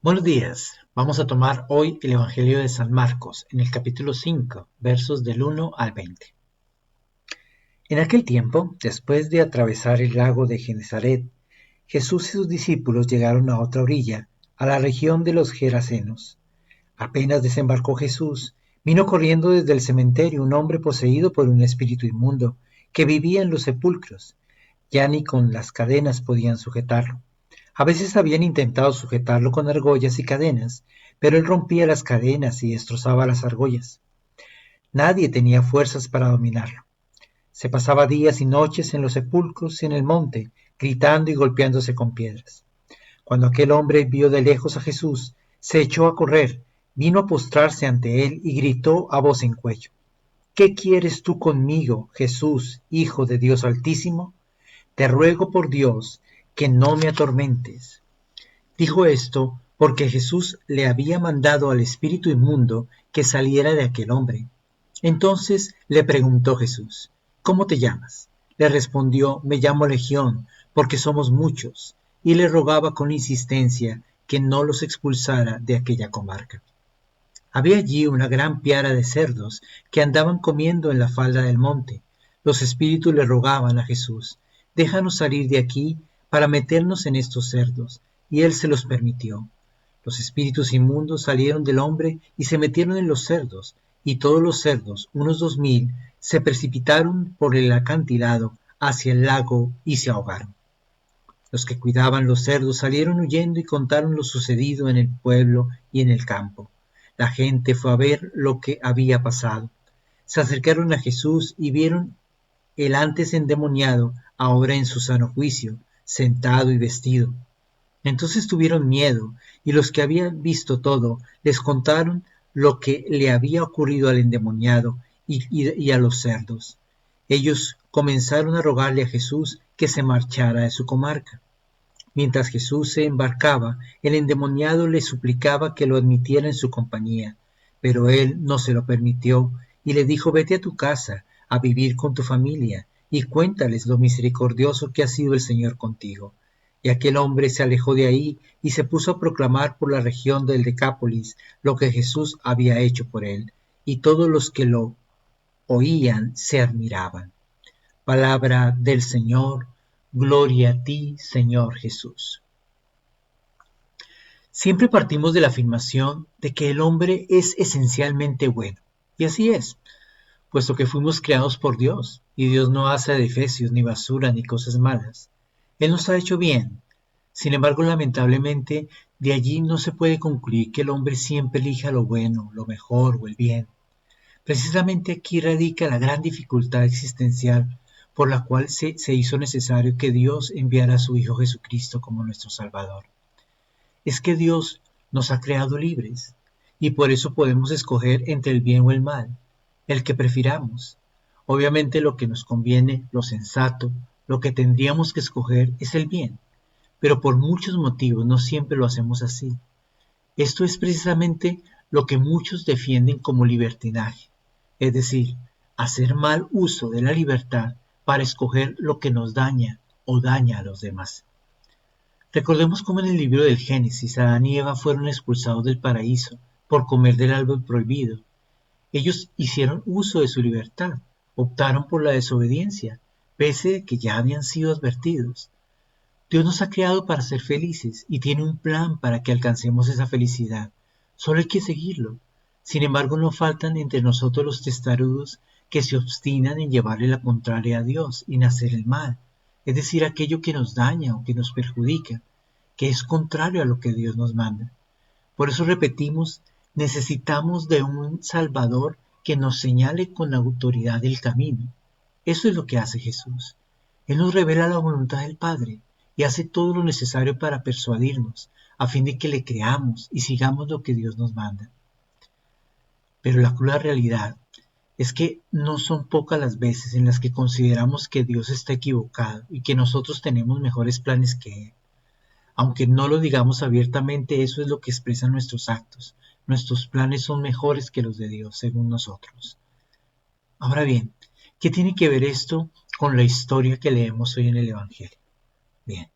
Buenos días. Vamos a tomar hoy el Evangelio de San Marcos, en el capítulo 5, versos del 1 al 20. En aquel tiempo, después de atravesar el lago de Genesaret, Jesús y sus discípulos llegaron a otra orilla, a la región de los Gerasenos. Apenas desembarcó Jesús, vino corriendo desde el cementerio un hombre poseído por un espíritu inmundo, que vivía en los sepulcros. Ya ni con las cadenas podían sujetarlo. A veces habían intentado sujetarlo con argollas y cadenas, pero él rompía las cadenas y destrozaba las argollas. Nadie tenía fuerzas para dominarlo. Se pasaba días y noches en los sepulcros y en el monte, gritando y golpeándose con piedras. Cuando aquel hombre vio de lejos a Jesús, se echó a correr, vino a postrarse ante él y gritó a voz en cuello: ¿Qué quieres tú conmigo, Jesús, Hijo de Dios Altísimo? Te ruego por Dios que no me atormentes. Dijo esto porque Jesús le había mandado al espíritu inmundo que saliera de aquel hombre. Entonces le preguntó Jesús: ¿Cómo te llamas? Le respondió: Me llamo Legión, porque somos muchos, y le rogaba con insistencia que no los expulsara de aquella comarca. Había allí una gran piara de cerdos que andaban comiendo en la falda del monte. Los espíritus le rogaban a Jesús: Déjanos salir de aquí para meternos en estos cerdos, y él se los permitió. Los espíritus inmundos salieron del hombre y se metieron en los cerdos, y todos los cerdos, unos 2000, se precipitaron por el acantilado hacia el lago y se ahogaron. Los que cuidaban los cerdos salieron huyendo y contaron lo sucedido en el pueblo y en el campo. La gente fue a ver lo que había pasado. Se acercaron a Jesús y vieron el antes endemoniado, ahora en su sano juicio, sentado y vestido. Entonces tuvieron miedo, y los que habían visto todo les contaron lo que le había ocurrido al endemoniado y a los cerdos. Ellos comenzaron a rogarle a Jesús que se marchara de su comarca. Mientras Jesús se embarcaba, el endemoniado le suplicaba que lo admitiera en su compañía, pero él no se lo permitió y le dijo: Vete a tu casa, a vivir con tu familia, y cuéntales lo misericordioso que ha sido el Señor contigo. Y aquel hombre se alejó de ahí y se puso a proclamar por la región del Decápolis lo que Jesús había hecho por él, y todos los que lo oían se admiraban. Palabra del Señor. Gloria a ti, Señor Jesús. Siempre partimos de la afirmación de que el hombre es esencialmente bueno, y así es, puesto que fuimos creados por Dios, y Dios no hace adefesios, ni basura, ni cosas malas. Él nos ha hecho bien. Sin embargo, lamentablemente, de allí no se puede concluir que el hombre siempre elija lo bueno, lo mejor o el bien. Precisamente aquí radica la gran dificultad existencial por la cual se hizo necesario que Dios enviara a su Hijo Jesucristo como nuestro Salvador. Es que Dios nos ha creado libres, y por eso podemos escoger entre el bien o el mal, el que prefiramos. Obviamente lo que nos conviene, lo sensato, lo que tendríamos que escoger es el bien, pero por muchos motivos no siempre lo hacemos así. Esto es precisamente lo que muchos defienden como libertinaje, es decir, hacer mal uso de la libertad para escoger lo que nos daña o daña a los demás. Recordemos cómo en el libro del Génesis Adán y Eva fueron expulsados del paraíso por comer del árbol prohibido. Ellos hicieron uso de su libertad, optaron por la desobediencia, pese a que ya habían sido advertidos. Dios nos ha creado para ser felices y tiene un plan para que alcancemos esa felicidad. Solo hay que seguirlo. Sin embargo, no faltan entre nosotros los testarudos que se obstinan en llevarle la contraria a Dios y en hacer el mal, es decir, aquello que nos daña o que nos perjudica, que es contrario a lo que Dios nos manda. Por eso repetimos, necesitamos de un Salvador que nos señale con la autoridad el camino. Eso es lo que hace Jesús. Él nos revela la voluntad del Padre y hace todo lo necesario para persuadirnos, a fin de que le creamos y sigamos lo que Dios nos manda. Pero la cruda realidad es que no son pocas las veces en las que consideramos que Dios está equivocado y que nosotros tenemos mejores planes que Él. Aunque no lo digamos abiertamente, eso es lo que expresan nuestros actos. Nuestros planes son mejores que los de Dios, según nosotros. Ahora bien, ¿qué tiene que ver esto con la historia que leemos hoy en el Evangelio? Bien,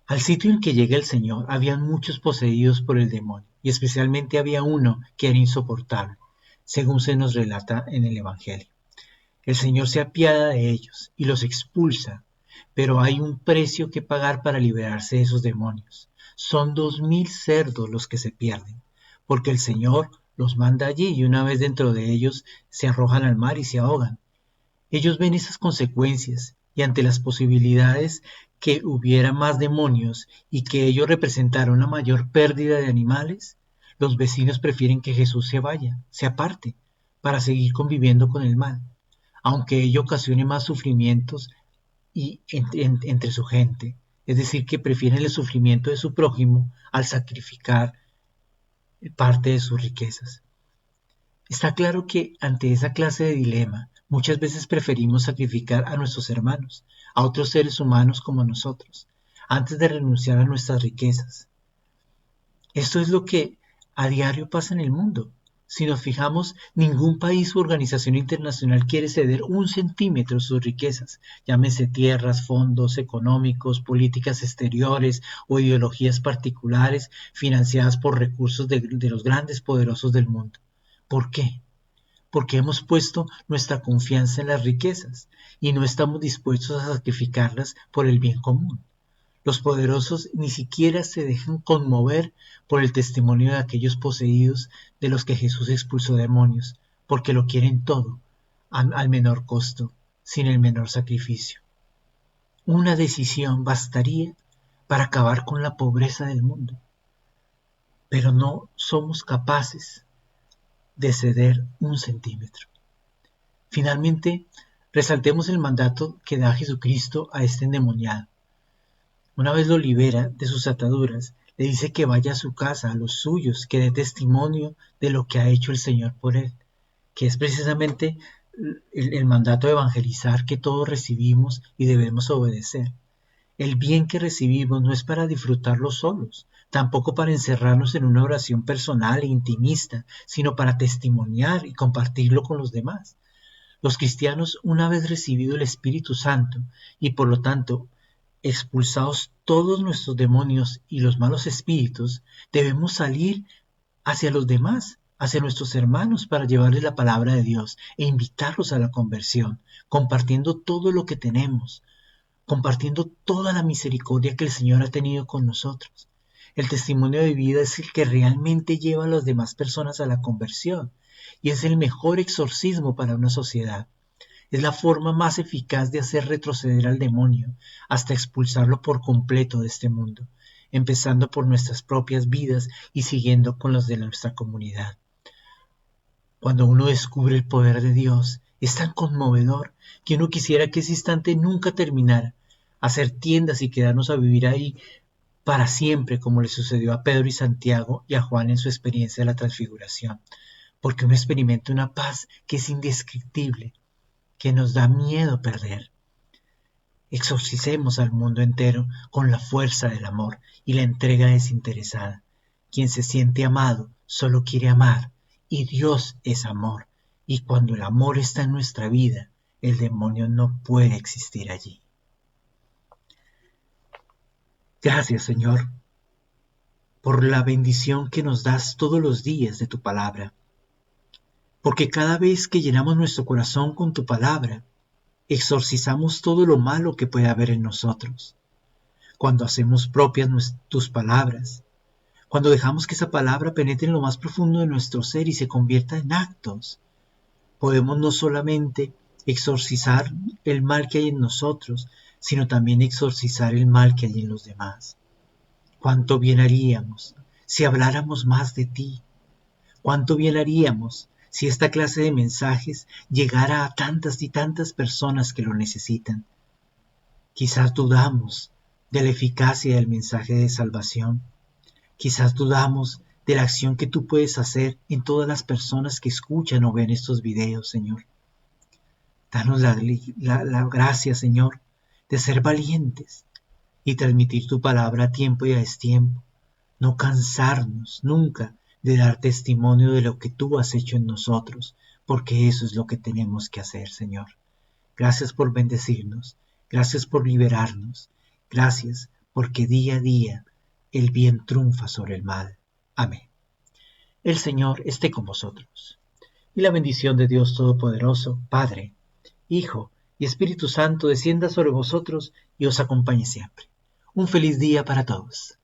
Al sitio en que llega el Señor habían muchos poseídos por el demonio, y especialmente había uno que era insoportable, según se nos relata en el Evangelio. El Señor se apiada de ellos y los expulsa, pero hay un precio que pagar para liberarse de esos demonios. Son 2000 cerdos los que se pierden, porque el Señor los manda allí y una vez dentro de ellos se arrojan al mar y se ahogan. Ellos ven esas consecuencias y ante las posibilidades que hubiera más demonios y que ello representara una mayor pérdida de animales, los vecinos prefieren que Jesús se vaya, se aparte, para seguir conviviendo con el mal, aunque ello ocasione más sufrimientos entre su gente. Es decir, que prefieren el sufrimiento de su prójimo al sacrificar parte de sus riquezas. Está claro que ante esa clase de dilema, muchas veces preferimos sacrificar a nuestros hermanos, a otros seres humanos como nosotros, antes de renunciar a nuestras riquezas. Esto es lo que a diario pasa en el mundo. Si nos fijamos, ningún país u organización internacional quiere ceder un centímetro de sus riquezas, llámese tierras, fondos económicos, políticas exteriores o ideologías particulares financiadas por recursos de los grandes poderosos del mundo. ¿Por qué? Porque hemos puesto nuestra confianza en las riquezas y no estamos dispuestos a sacrificarlas por el bien común. Los poderosos ni siquiera se dejan conmover por el testimonio de aquellos poseídos de los que Jesús expulsó demonios, porque lo quieren todo, al menor costo, sin el menor sacrificio. Una decisión bastaría para acabar con la pobreza del mundo, pero no somos capaces de ceder un centímetro. Finalmente, resaltemos el mandato que da Jesucristo a este endemoniado. Una vez lo libera de sus ataduras, le dice que vaya a su casa, a los suyos, que dé testimonio de lo que ha hecho el Señor por él, que es precisamente el mandato de evangelizar que todos recibimos y debemos obedecer. El bien que recibimos no es para disfrutarlo solos, tampoco para encerrarnos en una oración personal e intimista, sino para testimoniar y compartirlo con los demás. Los cristianos, una vez recibido el Espíritu Santo y por lo tanto expulsados todos nuestros demonios y los malos espíritus, debemos salir hacia los demás, hacia nuestros hermanos para llevarles la palabra de Dios e invitarlos a la conversión, compartiendo todo lo que tenemos, compartiendo toda la misericordia que el Señor ha tenido con nosotros. El testimonio de vida es el que realmente lleva a las demás personas a la conversión y es el mejor exorcismo para una sociedad. Es la forma más eficaz de hacer retroceder al demonio hasta expulsarlo por completo de este mundo, empezando por nuestras propias vidas y siguiendo con los de nuestra comunidad. Cuando uno descubre el poder de Dios, es tan conmovedor que uno quisiera que ese instante nunca terminara, hacer tiendas y quedarnos a vivir ahí para siempre, como le sucedió a Pedro y Santiago y a Juan en su experiencia de la transfiguración, porque uno experimenta una paz que es indescriptible, que nos da miedo perder. Exorcicemos al mundo entero con la fuerza del amor y la entrega desinteresada. Quien se siente amado solo quiere amar, y Dios es amor, y cuando el amor está en nuestra vida, el demonio no puede existir allí. Gracias, Señor, por la bendición que nos das todos los días de tu palabra, porque cada vez que llenamos nuestro corazón con tu palabra, exorcizamos todo lo malo que puede haber en nosotros. Cuando hacemos propias tus palabras, cuando dejamos que esa palabra penetre en lo más profundo de nuestro ser y se convierta en actos, podemos no solamente exorcizar el mal que hay en nosotros, sino también exorcizar el mal que hay en los demás. Cuánto bien haríamos si habláramos más de ti. Cuánto bien haríamos si esta clase de mensajes llegara a tantas y tantas personas que lo necesitan. Quizás dudamos de la eficacia del mensaje de salvación. Quizás dudamos de la acción que tú puedes hacer en todas las personas que escuchan o ven estos videos, Señor. Danos la gracia, Señor, de ser valientes y transmitir tu palabra a tiempo y a destiempo. No cansarnos nunca de dar testimonio de lo que tú has hecho en nosotros, porque eso es lo que tenemos que hacer, Señor. Gracias por bendecirnos, gracias por liberarnos, gracias porque día a día el bien triunfa sobre el mal. Amén. El Señor esté con vosotros. Y la bendición de Dios Todopoderoso, Padre, Hijo y Espíritu Santo descienda sobre vosotros y os acompañe siempre. Un feliz día para todos.